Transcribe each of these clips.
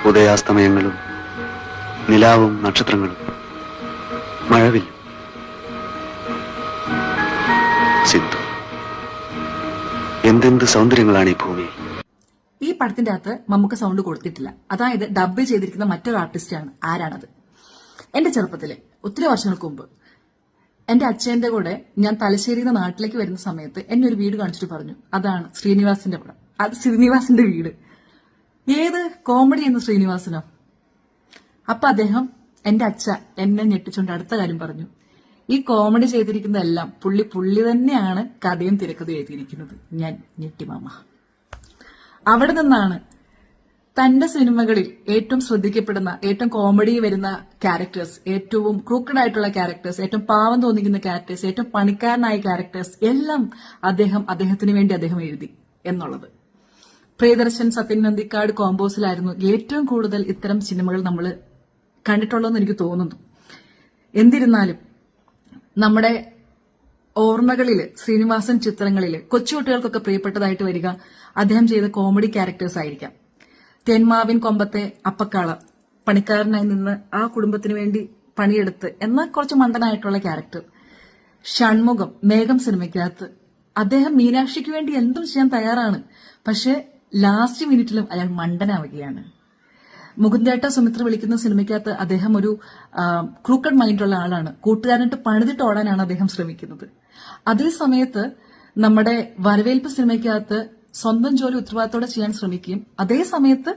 ഉദയാസ്തമയങ്ങളും നിലാവും നക്ഷത്രങ്ങളും മഴവില്ലും. സിന്ധു, എന്തെന്ത് സൗന്ദര്യങ്ങളാണ് ഈ ഭൂമിയിൽ. ഈ പടത്തിന്റെ അകത്ത് മമ്മൂക്ക സൗണ്ട് കൊടുത്തിട്ടില്ല. അതായത് ഡബ് ചെയ്തിരിക്കുന്ന മറ്റൊരു ആർട്ടിസ്റ്റാണ്. ആരാണത്? എന്റെ ചെറുപ്പത്തില് ഒത്തിരി വർഷങ്ങൾക്ക് മുമ്പ് എന്റെ അച്ഛന്റെ കൂടെ ഞാൻ തലശ്ശേരിയിൽ നിന്ന് നാട്ടിലേക്ക് വരുന്ന സമയത്ത് എന്നെ ഒരു വീട് കാണിച്ചിട്ട് പറഞ്ഞു, അതാണ് ശ്രീനിവാസിന്റെ പടം. അത് ശ്രീനിവാസിന്റെ വീട്. ഏത് കോമഡി എന്ന് ശ്രീനിവാസനോ? അപ്പൊ അദ്ദേഹം എന്റെ അച്ഛ എന്നെ ഞെട്ടിച്ചുകൊണ്ട് അടുത്ത കാര്യം പറഞ്ഞു, ഈ കോമഡി ചെയ്തിരിക്കുന്നതെല്ലാം പുള്ളി തന്നെയാണ് കഥയും തിരക്കഥയും എഴുതിയിരിക്കുന്നത്. ഞാൻ ഞെട്ടിമാമ. അവിടെ നിന്നാണ് തന്റെ സിനിമകളിൽ ഏറ്റവും ശ്രദ്ധിക്കപ്പെടുന്ന, ഏറ്റവും കോമഡി വരുന്ന ക്യാരക്ടേഴ്സ്, ഏറ്റവും ക്രൂക്കഡ് ആയിട്ടുള്ള ക്യാരക്ടേഴ്സ്, ഏറ്റവും പാവം തോന്നിക്കുന്ന ക്യാരക്ടേഴ്സ്, ഏറ്റവും പണിക്കാരനായ ക്യാരക്ടേഴ്സ് എല്ലാം അദ്ദേഹത്തിന് വേണ്ടി അദ്ദേഹം എഴുതി എന്നുള്ളത്. പ്രിയദർശൻ, സത്യൻ അന്തിക്കാട് കോമ്പോസിലായിരുന്നു ഏറ്റവും കൂടുതൽ ഇത്തരം സിനിമകൾ നമ്മൾ കണ്ടിട്ടുള്ളതെന്ന് എനിക്ക് തോന്നുന്നു. എന്നിരുന്നാലും നമ്മുടെ ഓർമ്മകളില്, ശ്രീനിവാസൻ ചിത്രങ്ങളില് കൊച്ചുകുട്ടികൾക്കൊക്കെ പ്രിയപ്പെട്ടതായിട്ട് വരിക അദ്ദേഹം ചെയ്ത കോമഡി ക്യാരക്ടേഴ്സ് ആയിരിക്കാം. തേന്മാവിൻ കൊമ്പത്തെ അപ്പക്കാള, പണിക്കാരനായി നിന്ന് ആ കുടുംബത്തിന് വേണ്ടി പണിയെടുത്ത് എന്നാൽ കുറച്ച് മണ്ടനായിട്ടുള്ള ക്യാരക്ടർ. ഷൺമുഖം, മേഘം സിനിമയ്ക്കകത്ത് അദ്ദേഹം മീനാക്ഷിക്ക് വേണ്ടി എന്തും ചെയ്യാൻ തയ്യാറാണ്. പക്ഷെ ലാസ്റ്റ് മിനിറ്റിലും അയാൾ മണ്ടനാവുകയാണ്. മുകുന്ദേട്ട സുമിത്ര വിളിക്കുന്ന സിനിമയ്ക്കകത്ത് അദ്ദേഹം ഒരു ക്രൂക്കഡ് മൈൻഡുള്ള ആളാണ്. കൂട്ടുകാരനിട്ട് പണിതിട്ട് ഓടാനാണ് അദ്ദേഹം ശ്രമിക്കുന്നത്. അതേ സമയത്ത് നമ്മുടെ വരവേൽപ്പ് സിനിമയ്ക്കകത്ത് സ്വന്തം ജോലി ഉത്തരവാദിത്തോടെ ചെയ്യാൻ ശ്രമിക്കുകയും അതേ സമയത്ത്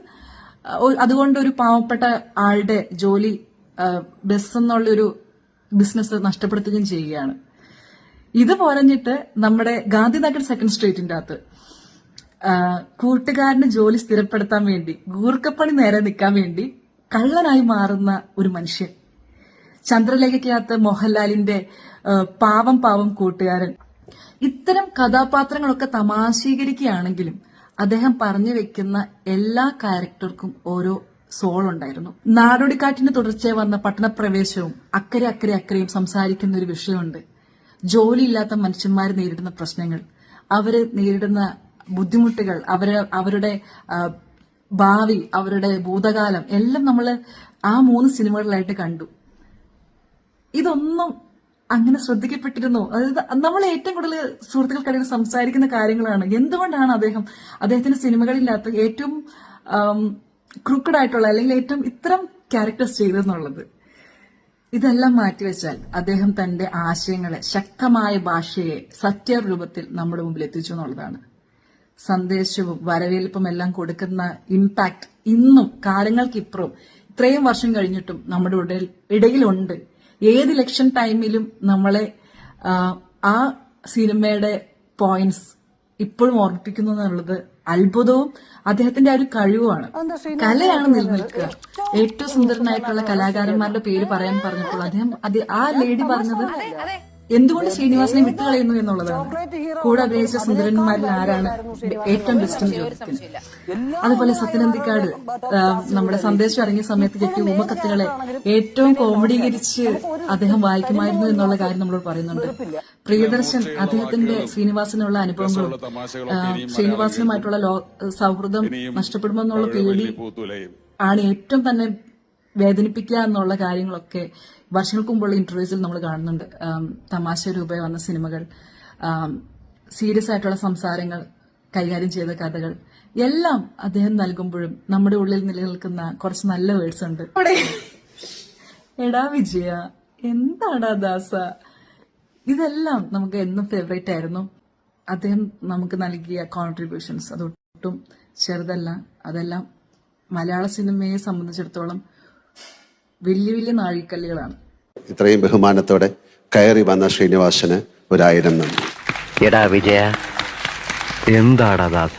അതുകൊണ്ട് ഒരു പാവപ്പെട്ട ആളുടെ ജോലി ബസ് എന്നുള്ളൊരു ബിസിനസ് നഷ്ടപ്പെടുത്തുകയും ചെയ്യുകയാണ്. ഇത് പോരഞ്ഞിട്ട് നമ്മുടെ ഗാന്ധിനഗർ സെക്കൻഡ് സ്ട്രീറ്റിന്റെ അകത്ത് കൂട്ടുകാരന് ജോലി സ്ഥിരപ്പെടുത്താൻ വേണ്ടി, ഗൂർക്കപ്പണി നേരെ നിൽക്കാൻ വേണ്ടി കള്ളനായി മാറുന്ന ഒരു മനുഷ്യൻ. ചന്ദ്രലേഖയ്ക്കകത്ത് മോഹൻലാലിന്റെ പാവം കൂട്ടുകാരൻ. ഇത്തരം കഥാപാത്രങ്ങളൊക്കെ തമാശീകരിക്കുകയാണെങ്കിലും അദ്ദേഹം പറഞ്ഞു വെക്കുന്ന എല്ലാ ക്യാരക്ടർക്കും ഓരോ സോൾ ഉണ്ടായിരുന്നു. നാടോടിക്കാറ്റിന് തുടർച്ചയായി വന്ന പട്ടണപ്രവേശവും അക്കരെയും സംസാരിക്കുന്ന ഒരു വിഷയമുണ്ട്. ജോലിയില്ലാത്ത മനുഷ്യന്മാർ നേരിടുന്ന പ്രശ്നങ്ങൾ, അവര് നേരിടുന്ന ബുദ്ധിമുട്ടുകൾ, അവരുടെ ഭാവി, അവരുടെ ഭൂതകാലം എല്ലാം നമ്മൾ ആ 3 സിനിമകളിലായിട്ട് കണ്ടു. ഇതൊന്നും അങ്ങനെ ശ്രദ്ധിക്കപ്പെട്ടിരുന്നു? അതായത് നമ്മൾ ഏറ്റവും കൂടുതൽ സുഹൃത്തുക്കൾക്കിടയിൽ സംസാരിക്കുന്ന കാര്യങ്ങളാണ്. എന്തുകൊണ്ടാണ് അദ്ദേഹത്തിന്റെ സിനിമകളില്ലാത്ത ഏറ്റവും ക്രൂക്കഡ് ആയിട്ടുള്ള അല്ലെങ്കിൽ ഏറ്റവും ഇത്തരം ക്യാരക്ടേഴ്സ് ചെയ്തെന്നുള്ളത്? ഇതെല്ലാം മാറ്റിവെച്ചാൽ അദ്ദേഹം തന്റെ ആശയങ്ങളെ, ശക്തമായ ഭാഷയെ സത്യരൂപത്തിൽ നമ്മുടെ മുമ്പിൽ എത്തിച്ചു എന്നുള്ളതാണ്. സന്ദേശവും വരവേൽപ്പും എല്ലാം കൊടുക്കുന്ന ഇമ്പാക്ട് ഇന്നും കാലങ്ങൾക്കിപ്പുറം ഇത്രയും വർഷം കഴിഞ്ഞിട്ടും നമ്മുടെ ഇടയിലുണ്ട്. ഏത് ഇലക്ഷൻ ടൈമിലും നമ്മളെ ആ സിനിമയുടെ പോയിന്റ്സ് ഇപ്പോഴും ഓർമ്മിപ്പിക്കുന്നു എന്നുള്ളത് അത്ഭുതവും അദ്ദേഹത്തിന്റെ ആ ഒരു കഴിവുമാണ്. കലയാണ് നിലനിൽക്കുക. ഏറ്റവും സുന്ദരനായിട്ടുള്ള കലാകാരന്മാരുടെ പേര് പറയാൻ പറഞ്ഞപ്പോൾ ആ ലേഡി പറഞ്ഞത് എന്തുകൊണ്ട് ശ്രീനിവാസനെ വിട്ടുകളയുന്നു എന്നുള്ളതാണ്. കൂടെ അഭിനയിച്ച സുന്ദരന്മാരിൽ ആരാണ് ഏറ്റവും ബെസ്റ്റ് എന്ന് ചോദിക്കുന്നത്. അതുപോലെ സത്യനന്ദിക്കാട് നമ്മുടെ സന്ദേശം ഇറങ്ങിയ സമയത്ത് കിട്ടിയ ഉപകത്തുകളെ ഏറ്റവും കോമഡീകരിച്ച് അദ്ദേഹം വായിക്കുമായിരുന്നു എന്നുള്ള കാര്യം നമ്മളോട് പറയുന്നുണ്ട്. പ്രിയദർശൻ അദ്ദേഹത്തിന്റെ ശ്രീനിവാസനുള്ള അനുഭവങ്ങളും ശ്രീനിവാസനുമായിട്ടുള്ള സൗഹൃദം നഷ്ടപ്പെടുമെന്നുള്ള പേടി ആണ് ഏറ്റവും തന്നെ വേദനിപ്പിക്കുക എന്നുള്ള കാര്യങ്ങളൊക്കെ വർഷങ്ങൾക്ക് മുമ്പുള്ള ഇന്റർവ്യൂസിൽ നമ്മൾ കാണുന്നുണ്ട്. തമാശ രൂപയിൽ വന്ന സിനിമകൾ, സീരിയസ് ആയിട്ടുള്ള സംസാരങ്ങൾ, കൈകാര്യം ചെയ്ത കഥകൾ എല്ലാം അദ്ദേഹം നൽകുമ്പോഴും നമ്മുടെ ഉള്ളിൽ നിലനിൽക്കുന്ന കുറച്ച് നല്ല വേർഡ്സ് ഉണ്ട്. എടാ വിജയ, എന്താടാ ദാസ, ഇതെല്ലാം നമുക്ക് എന്നും ഫേവറേറ്റ് ആയിരുന്നു. അദ്ദേഹം നമുക്ക് നൽകിയ കോൺട്രിബ്യൂഷൻസ് അതൊട്ടും ചെറുതല്ല. അതെല്ലാം മലയാള സിനിമയെ സംബന്ധിച്ചിടത്തോളം വലിയ നാഴികക്കല്ലുകളാണ്. ഇത്രയും ബഹുമാനത്തോടെ കയറി വന്ന ശ്രീനിവാസന് 1000 നന്ദി. എടാ വിജയ, എന്താടാ ദാസ.